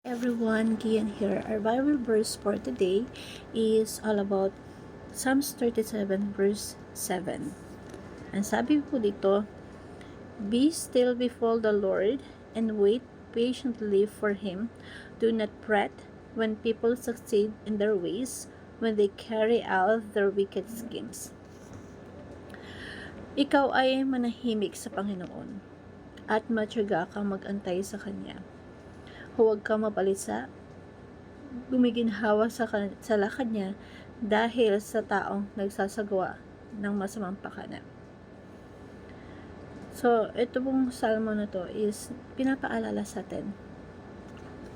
Everyone, Kian here. Our Bible verse for today is all about Psalms 37 verse 7. Ang sabi po dito, "Be still before the Lord and wait patiently for Him. Do not fret when people succeed in their ways, when they carry out their wicked schemes." Ikaw ay manahimik sa Panginoon at matyaga kang mag-antay sa Kanya. Huwag kang mapalisa, gumiginhawa sa lakad niya dahil sa taong nagsasagawa ng masamang pakana. So, ito pong salmo na to is pinapaalala sa atin.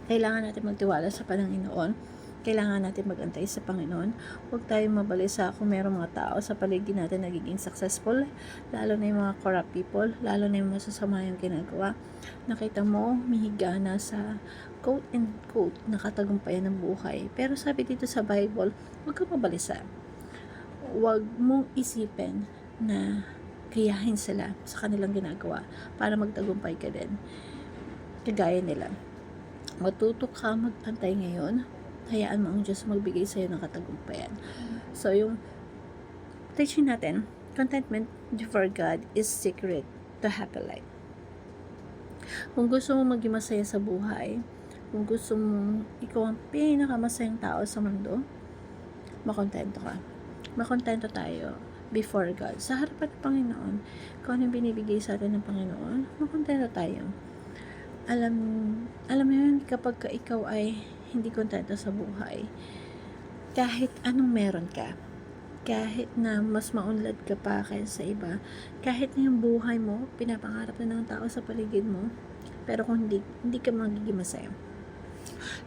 Kailangan natin magtiwala sa Panginoon. Kailangan natin magantay sa Panginoon. Huwag tayong mabalisa kung mayroong mga tao sa paligid natin nagiging successful, lalo na yung mga corrupt people, lalo na yung masasama yung ginagawa. Nakita mo, mihiga na sa quote and quote na katagumpayan ng buhay. Pero sabi dito sa Bible, huwag kang mabalisa. Huwag mong isipin na kayahin sila sa kanilang ginagawa para magtagumpay ka din. Kagaya nila. Matuto ka magantay ngayon. Hayaan mo ang Diyos magbigay sa'yo ng katagumpayan. So, yung teaching natin, contentment before God is secret to happy life. Kung gusto mo maging masaya sa buhay, kung gusto mo ikaw ang pinakamasayang tao sa mundo, makontento ka. Makontento tayo before God. Sa harapan ng Panginoon, kung ano yung binibigay sa atin ng Panginoon, makontento tayo. Alam mo yun, kapag ikaw ay hindi kontento sa buhay, kahit anong meron ka, kahit na mas maunlad ka pa kaysa sa iba, kahit na yung buhay mo, pinapangarap na ng tao sa paligid mo, pero kung hindi ka magiging masaya.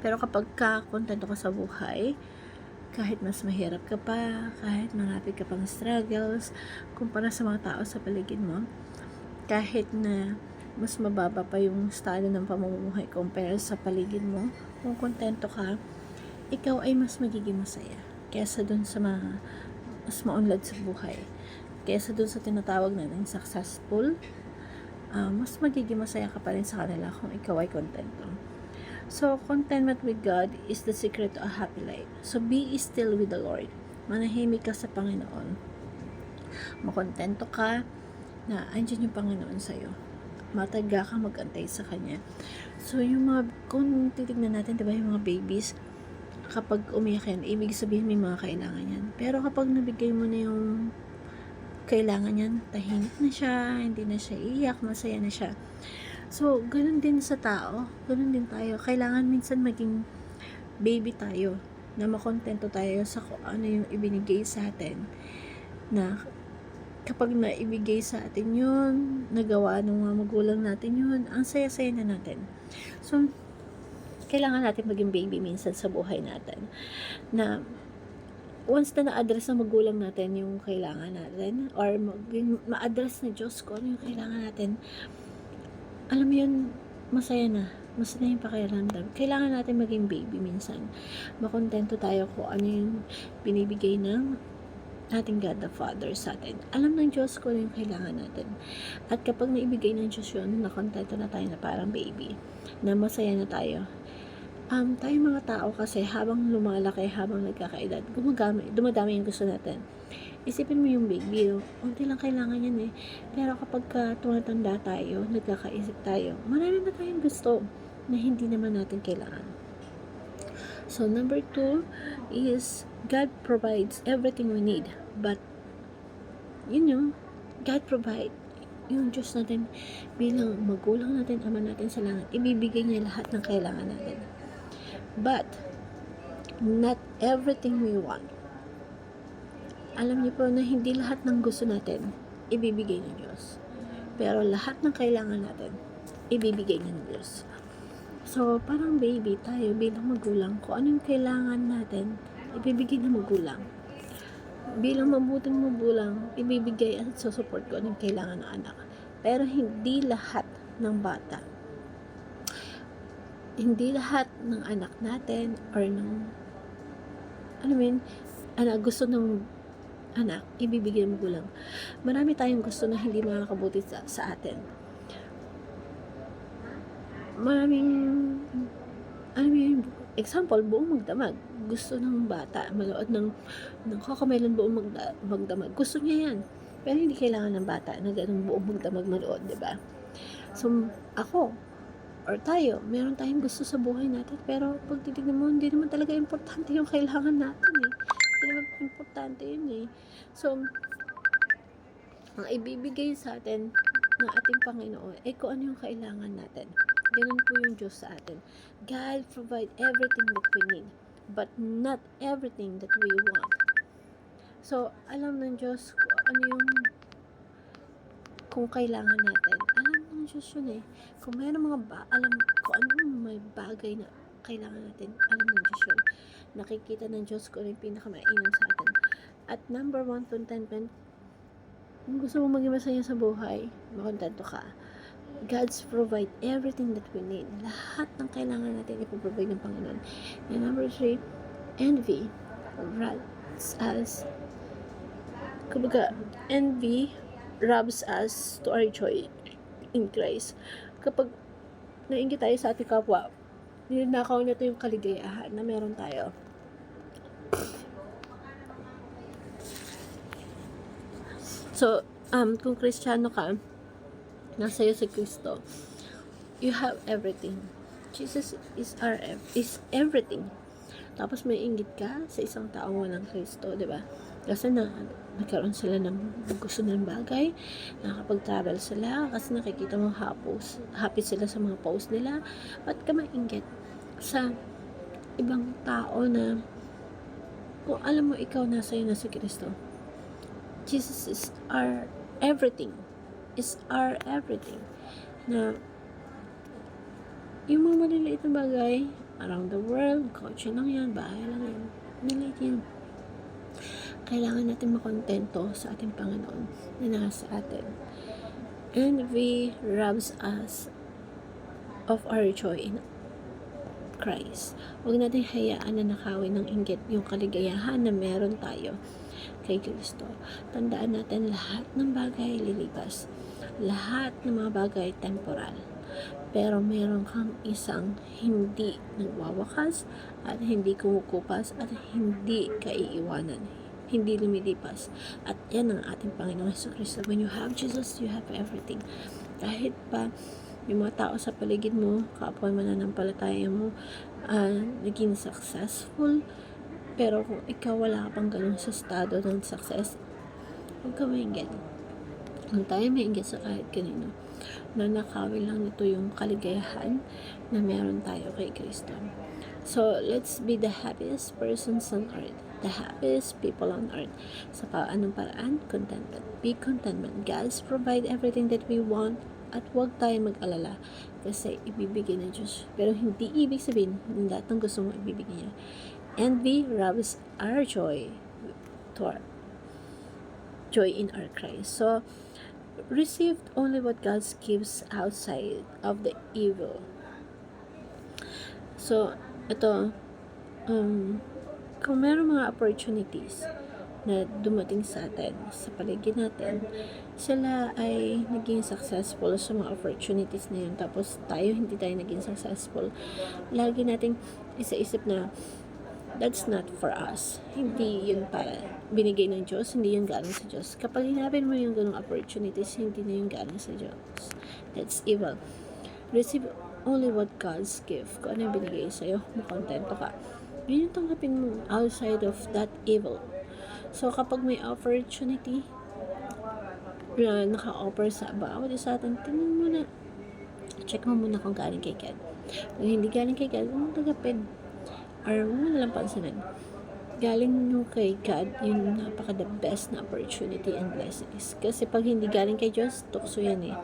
Pero kapag kontento ka sa buhay, kahit mas mahirap ka pa, kahit marami ka pang struggles, kumpara sa mga tao sa paligid mo, kahit na mas mababa pa yung estado ng pamumuhay compare sa paligid mo, kung kontento ka, ikaw ay mas magiging masaya kaysa dun sa mga mas maunlad sa buhay, kaysa dun sa tinatawag natin successful. Mas magiging masaya ka pa rin sa kanila kung ikaw ay kontento. So, contentment with God is the secret to a happy life. So, be still with the Lord. Manahimik ka sa Panginoon. Makontento ka na andyan yung Panginoon sa'yo. Mataga ka magantay sa Kanya. So, yung mga, kung titignan natin, diba, yung mga babies, kapag umiyak yan, ibig sabihin may mga kailangan yan. Pero kapag nabigay mo na yung kailangan yan, tahimik na siya, hindi na siya iyak, masaya na siya. So, ganun din sa tao, ganun din tayo. Kailangan minsan maging baby tayo, na makontento tayo sa kung ano yung ibinigay sa atin, na kapag naibigay sa atin yun, nagawa ng mga magulang natin yun, ang saya-saya na natin. So, kailangan natin maging baby minsan sa buhay natin. Na, once na na-address ng magulang natin yung kailangan natin, or ma-address na Diyos ko ano yung kailangan natin, alam mo yun, masaya na. Masaya yung pakiramdam. Kailangan natin maging baby minsan. Makontento tayo kung ano yung binibigay ng ating God the Father sa atin. Alam ng Diyos ko yung kailangan natin. At kapag naibigay ng Diyos yun, nakontento na tayo na parang baby. Na masaya na tayo. Tayo mga tao kasi habang lumalaki, habang nagkakaedad, dumadami yung gusto natin. Isipin mo yung baby, unti lang kailangan yan eh. Pero kapag tumatanda tayo, nagkakaisip tayo, marami na tayong gusto na hindi naman natin kailangan. So, number 2 is God provides everything we need. But, God provide. Yung Diyos natin bilang magulang natin, ama natin sa langit, ibibigay niya lahat ng kailangan natin. But, not everything we want. Alam niyo po na hindi lahat ng gusto natin ibibigay ng Diyos. Pero lahat ng kailangan natin ibibigay niya ng Diyos. So, parang baby tayo bilang magulang, kung ano yung kailangan natin, ibibigay ng magulang. Bilang mabuting magulang, ibibigay at susupport ko ano yung kailangan ng anak. Pero hindi lahat ng bata. Hindi lahat ng anak natin or ng, gusto ng anak, ibibigay ng magulang. Marami tayong gusto na hindi makakabuti sa atin. Maraming alam mo yun, example, buong magdamag. Gusto ng bata, manood ng Cocomelon buong magdamag. Gusto niya yan. Pero hindi kailangan ng bata na ganun buong magdamag manood, di ba? So, ako, or tayo, meron tayong gusto sa buhay natin, pero pag titignan mo, hindi naman talaga importante yung kailangan natin eh. Hindi naman importante yun eh. So, ang ibibigay sa atin ng ating Panginoon ay kung ano yung kailangan natin. Ganun po yung Diyos sa atin. God provide everything that we need, but not everything that we want. So, alam ng Diyos kung kailangan natin. Alam ng Diyos yun eh. Kung mayroon alam kung ano may bagay na kailangan natin, alam ng Diyos yun. Nakikita ng Diyos kung ano yung pinakamainam sa atin. At number 1, contentment. Kung gusto mo maging masaya sa buhay, makontento ka. God's provide everything that we need. Lahat ng kailangan natin ipoprovide ng Panginoon. And number 3, envy robs us to our joy in Christ. Kapag nainggit tayo sa ating kapwa, ninakaw nito yung kaligayahan na meron tayo. So, kung Kristiyano ka, nasa iyo si Kristo, you have everything. Jesus is everything. Tapos may inggit ka sa isang taong walang Kristo, di ba? Kasi nagkaroon sila ng gusto ng bagay, nakakapag-travel sila, kasi nakikita mo happy sila sa mga post nila. Ba't ka mainggit sa ibang tao na kung alam mo ikaw nasa iyo na si Kristo? Jesus is our everything. Na yung mga maliliit na bagay around the world, kotse lang yan, bahay lang yan, maliliit yan. Kailangan natin makontento sa ating Panginoon na nasa atin. And we robs us of our joy in Christ. Huwag natin hayaan na nakawin ng inggit yung kaligayahan na meron tayo kay Kristo. Tandaan natin lahat ng bagay lilipas. Lahat ng mga bagay temporal. Pero meron kang isang hindi nagwawakas at hindi kumukupas at hindi kaiiwanan. Hindi lumilipas. At yan ang ating Panginoon Jesucristo. When you have Jesus, you have everything. Kahit pa yung mga tao sa paligid mo, kapwa mananampalataya mo, naging successful, pero kung ikaw wala ka pang ganun sa estado ng success, huwag ka mainggit. Kung tayo mainggit sa kahit kanino, nanakawin lang nito yung kaligayahan na meron tayo kay Kristo. So, let's be the happiest persons on earth. The happiest people on earth. Sa anong paraan? Contentment. Be contentment. God's provide everything that we want at huwag tayo mag-alala kasi ibibigay ng Diyos. Pero hindi ibig sabihin ng lahat ng gusto mo ibibigay niya. Envy robs our joy in our Christ. So, receive only what God gives outside of the evil. So, ito, kung meron mga opportunities na dumating sa atin, sa paligid natin, sila ay naging successful sa mga opportunities na yun, tapos hindi tayo naging successful. Lagi nating isa-isip na that's not for us. Hindi yun para binigay ng Diyos, hindi yun galing sa Diyos. Kapag hinapin mo yung ganung opportunities, hindi na yun galing sa Diyos. That's evil. Receive only what God's give. Kung ano yung binigay sa'yo, makontento ka. Yun yung tanggapin mo outside of that evil. So, kapag may opportunity na naka-offer sa bawat isa atin, tingnan mo na. Check mo muna kung galing kay God. Kung hindi galing kay God, huwag tanggapin. Or mo nalang pansinin. Galing nyo kay God, yun napaka the best na opportunity and blessings. Kasi pag hindi galing kay Diyos, tukso yan eh.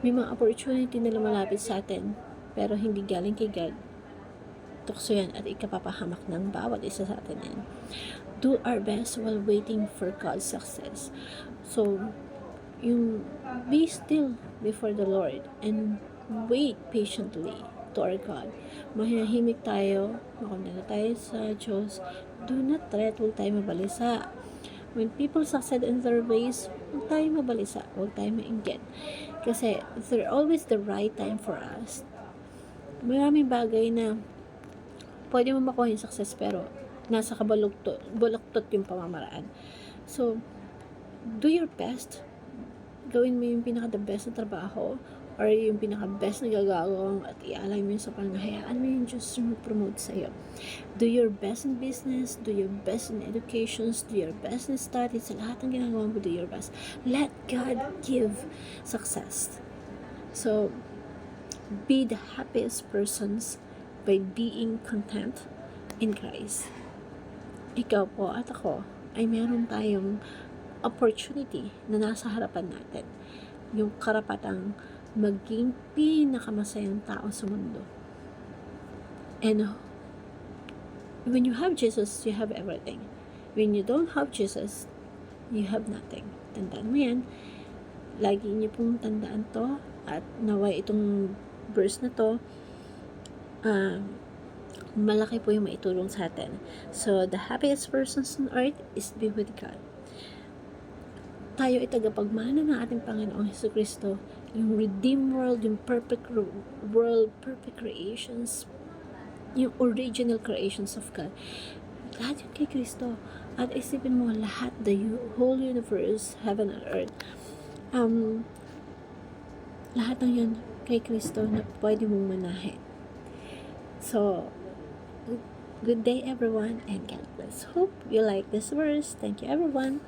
May mga opportunity na lumalapit sa atin, pero hindi galing kay God, tukso yan at ikapapahamak ng bawat isa sa atin yan. Do our best while waiting for God's success. So, yung be still before the Lord and wait patiently to our God. Mahinahimik tayo, makontento tayo sa Diyos. Do not threat, huwag tayo mabalisa. When people succeed in their ways, huwag tayo mabalisa, huwag tayo mainggit. Kasi there's always the right time for us Maraming bagay na pwede mo makuha yung success pero nasa baluktot yung pamamaraan. So, do your best. Gawin mo yung pinaka-the best na trabaho or yung pinaka-best na gagawin at ialay mo yun sa panghayaan mo yung Diyos yung promote sa'yo. Do your best in business, do your best in educations, do your best in studies, sa lahat ng ginagawa mo, do your best. Let God give success. So, be the happiest persons by being content in Christ. Ikaw po at ako ay meron tayong opportunity na nasa harapan natin. Yung karapatang maging pinakamasayang tao sa mundo. And when you have Jesus, you have everything. When you don't have Jesus, you have nothing. Tandaan mo yan. Lagi niyo pong tandaan to at naway itong verse na to malaki po yung maitulong sa atin. So, the happiest persons on earth is to be with God. Tayo ay tagapagmana ng ating Panginoong Jesucristo, yung redeemed world, yung perfect world, perfect creations, yung original creations of God. Lahat yun kay Kristo. At isipin mo, lahat, the whole universe, heaven and earth, lahat ng yun kay Kristo na pwede mong manahin. So, good day everyone and God bless. Hope you like this verse. Thank you everyone.